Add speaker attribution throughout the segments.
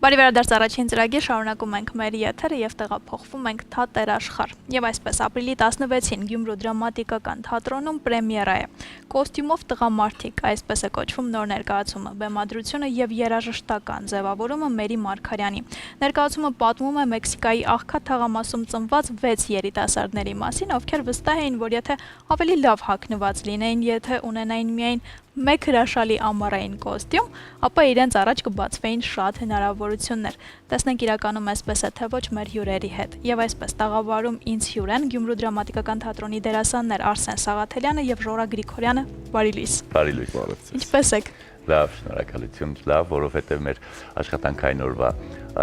Speaker 1: Բարի վերադարձ առաջին ծրագիր, շարունակում ենք մեր եթերը և տեղափոխվում ենք Թատեր աշխարհ։ Եվ այսպես ապրիլի 16-ին Գյումրու դրամատիկական թատրոնում պրեմիերա է։ Կոստյումով տղամարդիկ, այսպես է կոչվում նոր ներկայացումը, բեմադրությունը և երաժշտական ձևավորումը Մերի Մարգարյանի։ Ներկայացումը պատմում է Մեքսիկայի աղքատ թաղամասում ծնված 6 երիտասարդների մասին, ովքեր վստահ էին, որ եթե ավելի լավ հագնված լինեին, եթե ունենային միայն մեկ հրաշալի ամառային կոստյում, ապա իրենց առաջ կբացվեին շատ հնարավորություններ։ Տեսնենք իրականում այսպես է, թե ոչ մեր հյուրերի հետ։ Եվ այսպես տաղավարում ինձ հյուր են Գյումրու դրամատիկական թատրոնի դերասաններ Արսեն Սաղաթելյանը եւ Ժորա Գրիգորյանը։ Բարի լույս։
Speaker 2: Բարի լույս, բարև։
Speaker 1: Ինչպե՞ս եք։
Speaker 2: Լավ, շնորհակալություն, լավ, որովհետեւ մեր աշխատանքային օրվա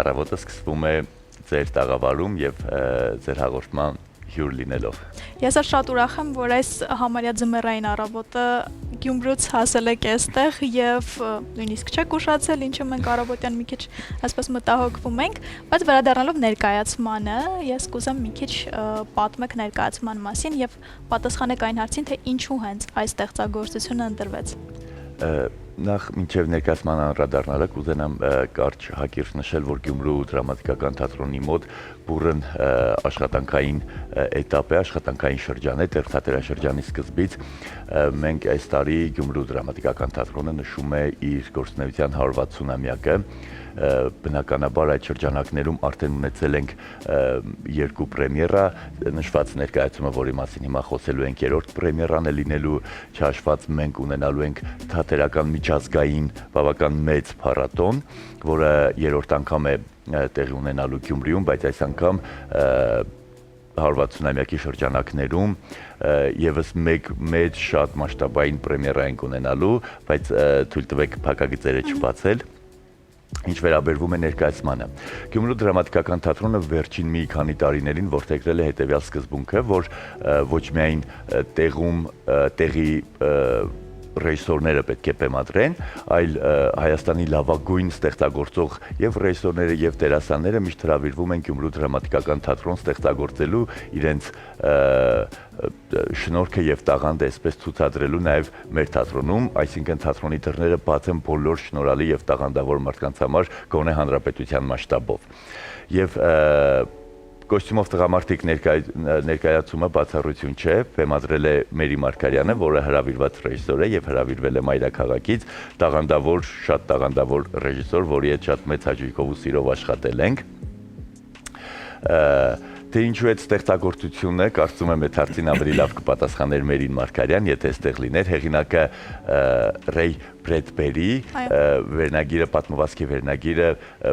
Speaker 2: առավոտը սկսվում է ձեր տաղավարում եւ ձեր հաղորդման հյուր լինելով։
Speaker 1: Ես շատ ուրախ եմ, որ այս համարյա ձմեռային առավոտը Գյումրուց հասել եք այստեղ եւ նույնիսկ չեք ուշացել, ինչու մենք առավոտյան մի քիչ այսպես մտահոգվում ենք, բայց վերադառնալով ներկայացմանը, ես կուզեմ մի քիչ պատմեք ներկայացման մասին եւ պատասխանեք այն հարցին, թե ինչու հենց այս ստեղծագործությունը ընտրվեց։
Speaker 2: Նախ մինչև ներկայացման անդրադառնալը կուզենամ կարճ հակիրճ նշել, որ Գյումրու դրամատիկական թատրոնի մոտ բուրըն աշխատանքային էտապ է, աշխատանքային շրջան է, դեռ թատերաշրջանի սկզբից մենք այս տարի Գյումրու դրամատիկական թատրոնը նշում է իր գործունեության 160-ամյակը, բնականաբար այդ շրջանակներում արդեն ունեցել ենք երկու պրեմիերա, նշված ներկայացումը, որի մասին հիմա խոսելու ենք, երրորդ պրեմիերան է լինելու, չհաշված մենք ունենալու ենք թատերական միջազգային բավական մեծ փառատոն, որը երրորդ անգամ է տեղի ունենալու Գյումրիում, բայց այս անգամ 160-ամյակի շրջանակներում եւս մեկ մեծ շատ մասշտաբային պրեմիերա ենք ունենալու, բայց թույլ տվեք փակագծերը չբացել։ Ինչ վերաբերվում է ներկայացմանը, Գյումրու դրամատիկական թատրոնը վերջին մի քանի տարիներին որդեգրել է հետևյալ սկզբունքը, որ ոչ միայն տեղի ռեժիսորները պետք է բեմադրեն, այլ Հայաստանի լավագույն ստեղծագործող եւ ռեժիսորները եւ դերասանները միշտ հրավիրվում են Գյումրու դրամատիկական թատրոն ստեղծագործելու իրենց շնորհքը եւ տաղանդը այսպես ցուցադրելու նաեւ մեր թատրոնում, այսինքն թատրոնի դռները բաց են բոլոր շնորհալի եւ տաղանդավոր մարդկանց համար, գոնե հանրապետության մասշտաբով։ Եվ Կոստյումով տղամարդիկ ներկայացումը բացառություն չէ, բեմադրել է Մերի Մարգարյանը, որը հրավիրված ռեժիսոր է եւ հրավիրվել է մայրաքաղաքից, շատ տաղանդավոր ռեժիսոր, որի հետ շատ մեծ հաճույքով ու սիրով աշխատել ենք։ Թե ինչու այդ ստեղծագործությունը, կարծում եմ այդ հարցին ավելի լավ կպատասխաներ Մերին Մարգարյան, եթե այստեղ լիներ, հեղինակը Ռեյ Բրեդբերի, վերնագիրը, պատմվածքի վերնագիրը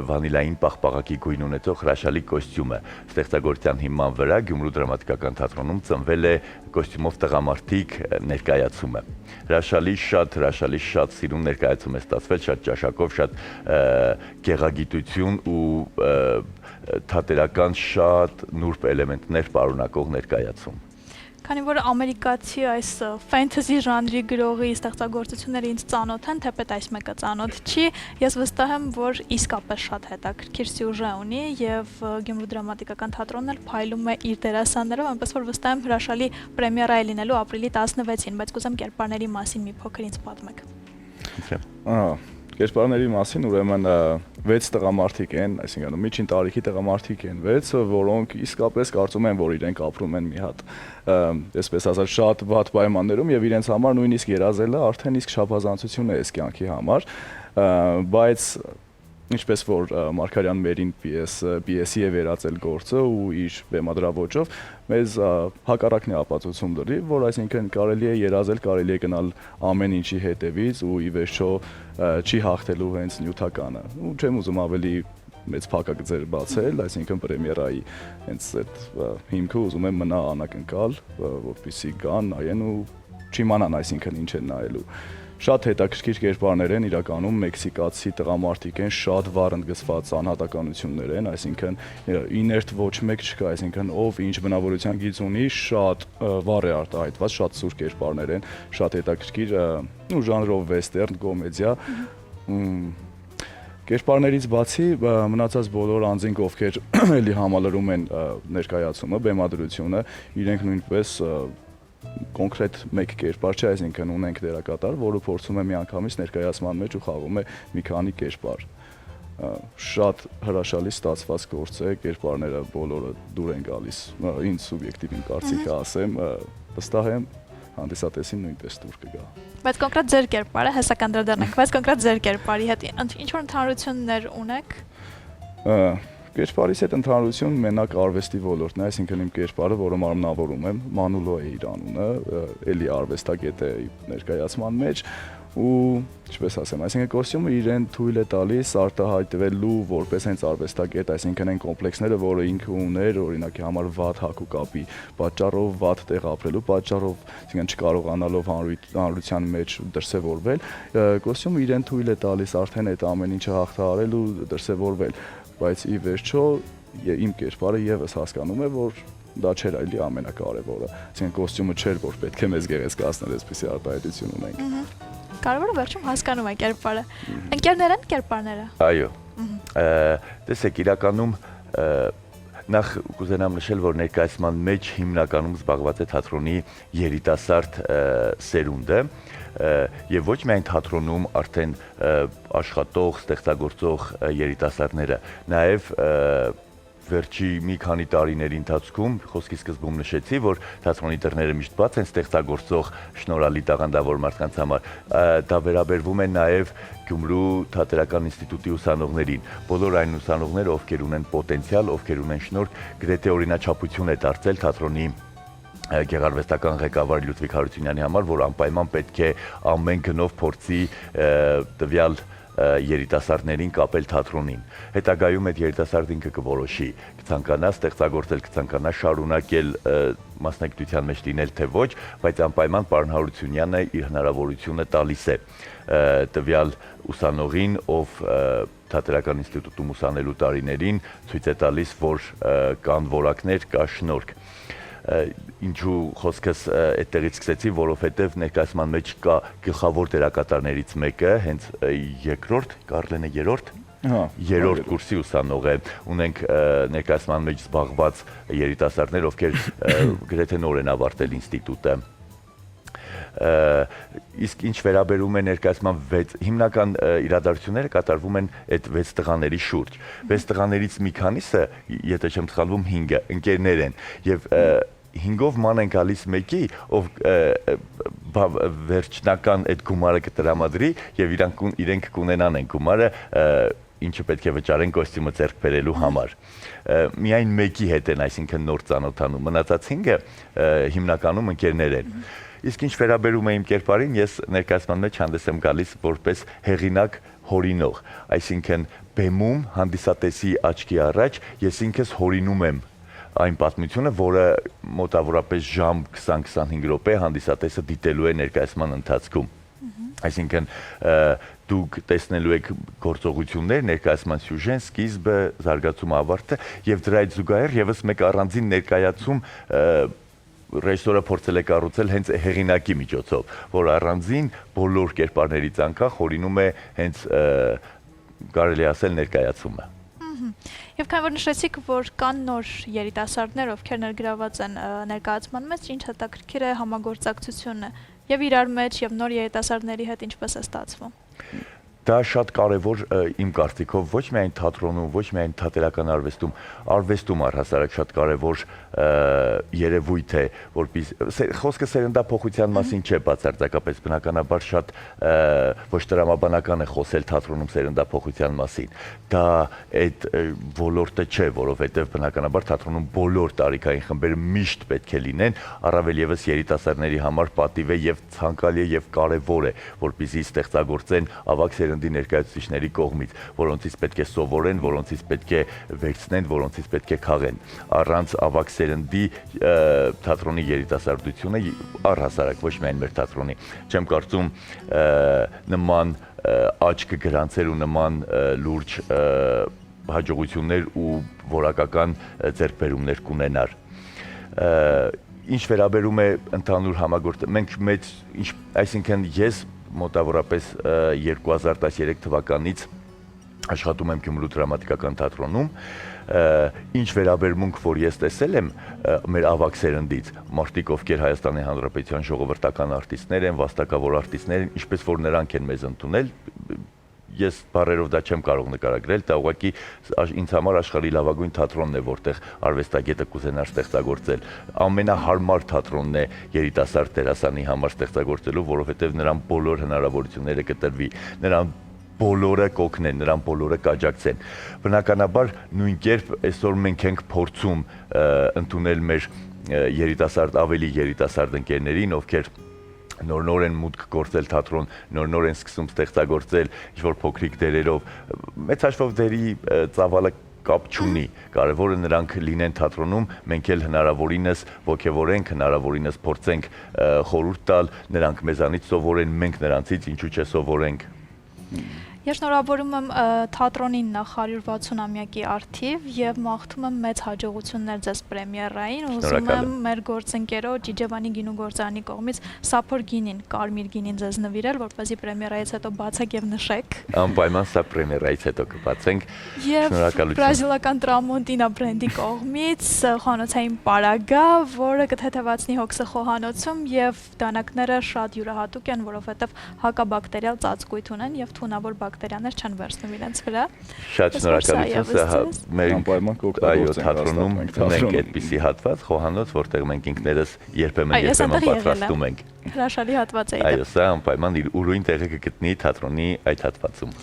Speaker 2: վանիլային պաղպաղակի գույն ունեցող հրաշալի կոստյումը։ Ստեղծագործության հիման վրա Գյումրու դրամատիկական թատրոնում ծնվել է Կոստյումով տղամարդիկ ներկայացումը։ Հրաշալի շատ սիրուն ներկայացում է ստացվել, շատ ճաշակով, շատ գեղագիտություն ու թատերական շատ նուրբ էլեմենտներ պարունակող ներկայացում։
Speaker 1: Քանի որ ամերիկացի այս ֆենթեզի ժանրի գրողի ստեղծագործությունները ինձ ծանոթ են, թեպետ այս մեկը ծանոթ չի, ես վստահ եմ, որ իսկապես շատ հետաքրքիր սյուժե ունի եւ Գյումրու դրամատիկական թատրոնն էլ փայլում է իր դերասաններով, այնպես որ վստահ եմ հրաշալի պրեմիերա է լինելու ապրիլի 16-ին, բայց կուզեմ կերպարների մասին մի փոքր ինձ պատմեք։
Speaker 3: Կերպարների մասին ուրեմն 6 տղամարդիկ են, այսինքն միջին տարիքի տղամարդիկ են 6, որոնք իսկապես կարծում են, որ իրենք ապրում են մի հատ, այսպես ասած, շատ վատ պայմաններում եւ իրենց համար նույնիսկ երազելը արդեն իսկ չափազանցություն է այս կյանքի համար, բայց ինչպես որ Մարգարյան Մերին պիեսի է վերածել գործը ու իր բեմադրավոճով մեզ հակառակն է ապացուցում դրի, որ այսինքն կարելի է երազել, կարելի է գնալ ամեն ինչի հետևից ու ի վերջո չի հաղթելու հենց նյութականը։ Ու չեմ ուզում ավելի մեծ փակագծեր բացել, այսինքն պրեմիերայի հենց այդ հիմքը ուզում եմ մնա անակնկալ, որպեսզի գան, նայեն ու չիմանան այսինքն ինչ են նայելու։ Շատ հետաքրքիր կերպարներ են, իրականում մեքսիկացի տղամարդիկ են, շատ վառ ընդգծված անհատականություններ են, այսինքն իներտ ոչ մեկ չկա, այսինքն ով ինչ բնավորության գիծ ունի, շատ վառ է արտահայտված, շատ սուր կերպարներ են, շատ հետաքրքիր ժանրով վեստերն, կոմեդիա։ Կերպարներից բացի մնացած բոլոր անձինք, ովքեր էլի համալրում են ներկայացումը, բեմադրությունը, իրենք նույնպես կոնկրետ մեկ կերպար չէ, այսինքն ունենք դերակատար, որը փորձում է միանգամից ներկայացման մեջ ու խաղում է մի քանի կերպար։ շատ հրաշալի ստացված գործ է, կերպարները բոլորը դուր են գալիս։ Ինձ սուբյեկտիվ իմ կարծիքը ասեմ, վստահ եմ հանդիսատեսին նույնպես դուր կգա։
Speaker 1: Բայց կոնկրետ ձեր կերպարը հեսա կանդրադառնանք, բայց կոնկրետ ձեր կերպարի հետ ինչ որ ընդհանրություններ ունեք։
Speaker 3: Կերպարից հետ ընդհանրություն մենակ արվեստի ոլորտն է, այսինքն իմ կերպարը, որը մարմնավորում եմ, Մանուլո է իր անունը, էլի արվեստագետ է ներկայացման մեջ ու ինչպես ասեմ, այսինքն կոստյումը իրեն թույլ է տալիս արտահայտվելու որպես հենց արվեստագետ, այսինքն այն կոմպլեքսները, որը ինքը ուներ, օրինակի համար վատ հագու կապի պատճառով, վատ տեղ ապրելու պատճառով, այսինքն չկարողանալով հանրության մեջ դրսևորվել, կոստյումը իրեն թույլ է տալիս արդեն այդ ամեն ինչը հաղթահարել ու դրսևորվել, բայց ի վերջո իմ կերպարը եւս հասկանում է, որ դա չէր այլի ամենակարևորը, այսինքն կոստյումը չէր, որ պետք է մեզ գեղեցկացնել, այսպեսի արտահայտություն ունենք։
Speaker 1: Կարևորը վերջում հասկանում է կերպարը։ Ընկերներ են կերպարները։
Speaker 2: Այո։ Տեսեք, իրականում նախ կուզենամ նշել, որ ներկայացման մեջ հիմնականում զբաղված է թատրոնի երիտասարդ սերունդը եւ ոչ միայն թատրոնում արդեն աշխատող, ստեղծագործող երիտասարդները, նաեւ վերջի մի քանի տարիների ընթացքում խոսքի սկզբում նշեցի, որ թատրոնի դռները միշտ բաց են ստեղծագործող շնորհալի տաղանդավոր մարդկանց համար։ Դա վերաբերվում է նաև Գյումրու թատերական ինստիտուտի ուսանողներին։ Բոլոր այն ուսանողները, ովքեր ունեն պոտենցիալ, ովքեր ունեն շնորհք, գրեթե օրինաչափություն է դարձել թատրոնի գեղարվեստական ղեկավար Լյուդվիգ Հարությունյանի համար, որ անպայման պետք է ամեն գնով փորձի տվյալ երիտասարդներին կապել թատրոնին։ Հետագայում այդ երիտասարդը ինքը կորոշի, կցանկանա ստեղծագործել, կցանկանա շարունակել մասնագիտության մեջ լինել թե ոչ, բայց անպայման պարոն Հարությունյանը իր հնարավորությունը տալիս է տվյալ ուսանողին, ով թատերական ինստիտուտում ուսանելու տարիներին ցույց է տալիս, որ կան որակներ, կա շնորհք։ Ինչու խոսքս այդտեղից սկսեցի, որովհետև ներկայացման մեջ կա գլխավոր դերակատարներից մեկը, հենց երկրորդ, Կարլենը երրորդ կուրսի ուսանող է, ունենք ներկայացման մեջ զբաղված երիտասարդներ, ովքեր գրեթե նոր են ավարտել ինստիտուտը։ Իսկ ինչ վերաբերում է ներկայացման հիմնական իրադարձությունները կատարվում են այդ 6 տղաների շուրջ։ 6 տղաներից մի քանիսը, եթե չեմ սխալվում, 5-ը ընկերներ են եւ 5-ով ման են գալիս մեկի, ով վերջնական այդ գումարը կտրամադրի եւ իրենք կունենան այն գումարը, ինչը պետք է վճարեն կոստյումը ձեռք բերելու համար։ Միայն մեկի հետ են, այսինքն նոր ծանոթանում, մնացած 5-ը հիմնականում ընկերներ են։ Իսկ ինչ վերաբերում է իմ կերպարին, ես ներկայացման մեջ հանդես եմ գալիս որպես հեղինակ հորինող, այսինքն բեմում հանդիսատեսի աչքի առաջ ես ինքս հորինում եմ այն պատմությունը, որը մոտավորապես ժամ 20-25 րոպե հանդիսատեսը դիտելու է ներկայացման ընթացքում։ Այսինքն դուք տեսնելու եք գործողություններ, ներկայացման սյուժեն, սկիզբը, զարգացումը, ավարտը եւ դրա հետ զուգահեռ եւս մեկ առանձին ներկայացում ռեժիսորը փորձել է կառուցել հենց հեղինակի միջոցով, որ առանձին բոլոր կերպարներից անկախ հորինում է հենց կարելի ասել ներկայացումը։
Speaker 1: Եվ քանի որ նշեցիք, որ կան նոր երիտասարդներ, ովքեր ներգրաված են ներկայացման մեջ, ինչ հետաքրքիր է համագործակցությունը եւ իրար մեջ եւ նոր երիտասարդների հետ ինչպես է ստացվում։
Speaker 2: Դա շատ կարևոր իմ կարծիքով ոչ միայն թատրոնում, ոչ միայն թատերական արվեստում առհասարակ շատ կարևոր երևույթ է, որպես խոսքը սերնդափոխության մասին չէ բացարձակապես, բնականաբար շատ ոչ տրամաբանական է խոսել թատրոնում սերնդափոխության մասին։ Դա այդ ոլորտը չէ, որովհետև բնականաբար թատրոնում բոլոր տարիքային խմբերը միշտ պետք է լինեն, առավել եւս երիտասարդների համար պատիվ է եւ ցանկալի է եւ կարեւոր է, որպեսզի ստեղծագործեն ավագ սերնդի ներկայացուցիչների կողմից, որոնցից պետք է սովորեն, որոնցից պետք է վերցնեն, որոնցից պետք է քաղեն։ Առանց ավագ սերնդի թատրոնի երիտասարդությունը առհասարակ ոչ միայն մեր թատրոնի, չեմ կարծում նման աչք կգրանցեր ու նման լուրջ հաջողություններ ու որակական ձեռքբերումներ կունենար։ Ինչ վերաբերում է ընդհանուր համագործակցություն, այսինքն ես մոտավորապես 2013 թվականից աշխատում եմ Գյումրու դրամատիկական թատրոնում, ինչ վերաբերմունք, որ ես տեսել եմ մեր ավագ սերնդից, մարդիկ, ովքեր Հայաստանի Հանրապետության ժողովրդական արտիստներ են, վաստակավոր արտիստներ են, ինչպես որ նրանք են մեզ ընդունել, ես բարերով դա չեմ կարող նկարագրել, դա ուղղակի ինձ համար աշխարհի լավագույն թատրոնն է, որտեղ արվեստագետը կուզենար ստեղծագործել։ Ամենահարմար թատրոնն է երիտասարդ դերասանի համար ստեղծագործելու, որովհետև նրան բոլոր հնարավորությունները կտրվի, նրան բոլորը կօգնեն, նրան բոլորը կաջակցեն։ Բնականաբար նույն կերպ այսօր մենք ենք փորձում ընդունել մեր ավելի երիտասարդ ընկերներին, ովքեր նոր են մուտք գործել թատրոն, նոր են սկսում ստեղծագործել ինչ-որ փոքրիկ դերերով, մեծ հաշվով դերի ծավալը կապ չունի, կարևորը նրանք լինեն թատրոնում, մենք էլ հնարավորինս ոգևորենք, հնարավորինս փորձենք խորհուրդ տալ, նրանք մեզանից սովորեն, մենք նրանցից ինչու՞ չէ սովորենք։
Speaker 1: Ես շնորհավորում եմ թատրոնին նախ 160-ամյակի առթիվ եւ մաղթում եմ մեծ հաջողություններ ձեզ պրեմիերային։ Ուզում եմ մեր գործընկերոջ Իջևանի գինու գործարանի կողմից սափոր գինին, կարմիր գինին ձեզ նվիրել, որպեսզի պրեմիերայից հետո բացեք եւ նշեք։
Speaker 2: Անպայման սա պրեմիերայից հետո կբացենք։
Speaker 1: Եվ բրազիլական Տրամոնտինա բրենդի կողմից խոհանոցային պարագա, որը կթեթևացնի հոգսը խոհանոցում եւ դանակները շատ յուրահատուկ են, որովհետեւ հակաբակտերիալ ծածկույթ ունեն եւ թունավոր բակտերիաներ չեն վերցնում իրենց վրա։
Speaker 2: Շատ շնորհակալություն, մեր թատրոնում ունենք այդպիսի հատված, խոհանոց, որտեղ մենք ինքներս երբեմն պատրաստում ենք։
Speaker 1: Հրաշալի հատված է։
Speaker 2: Այո, սա անպայման իր ուրույն տեղը կգտնի թատրոնի այդ հատվածում։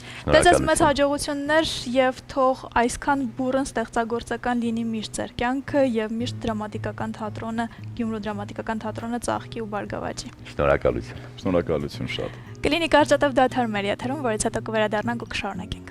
Speaker 1: Ձեզ մեծ հաջողություններ եւ թող այսքան բուրըն ստեղծագործական լինի միշտ ձեր կյանքը եւ միշտ դրամատիկական թատրոնը, Գյումրու դրամատիկական թատրոնը ծաղկի ու բարգավաճի։
Speaker 2: Շնորհակալություն։
Speaker 3: Շնորհակալություն շատ։
Speaker 1: Կլինի կարճատև դադար մեր եթերում, որից հետո կվերադառնանք ու կշարունակենք։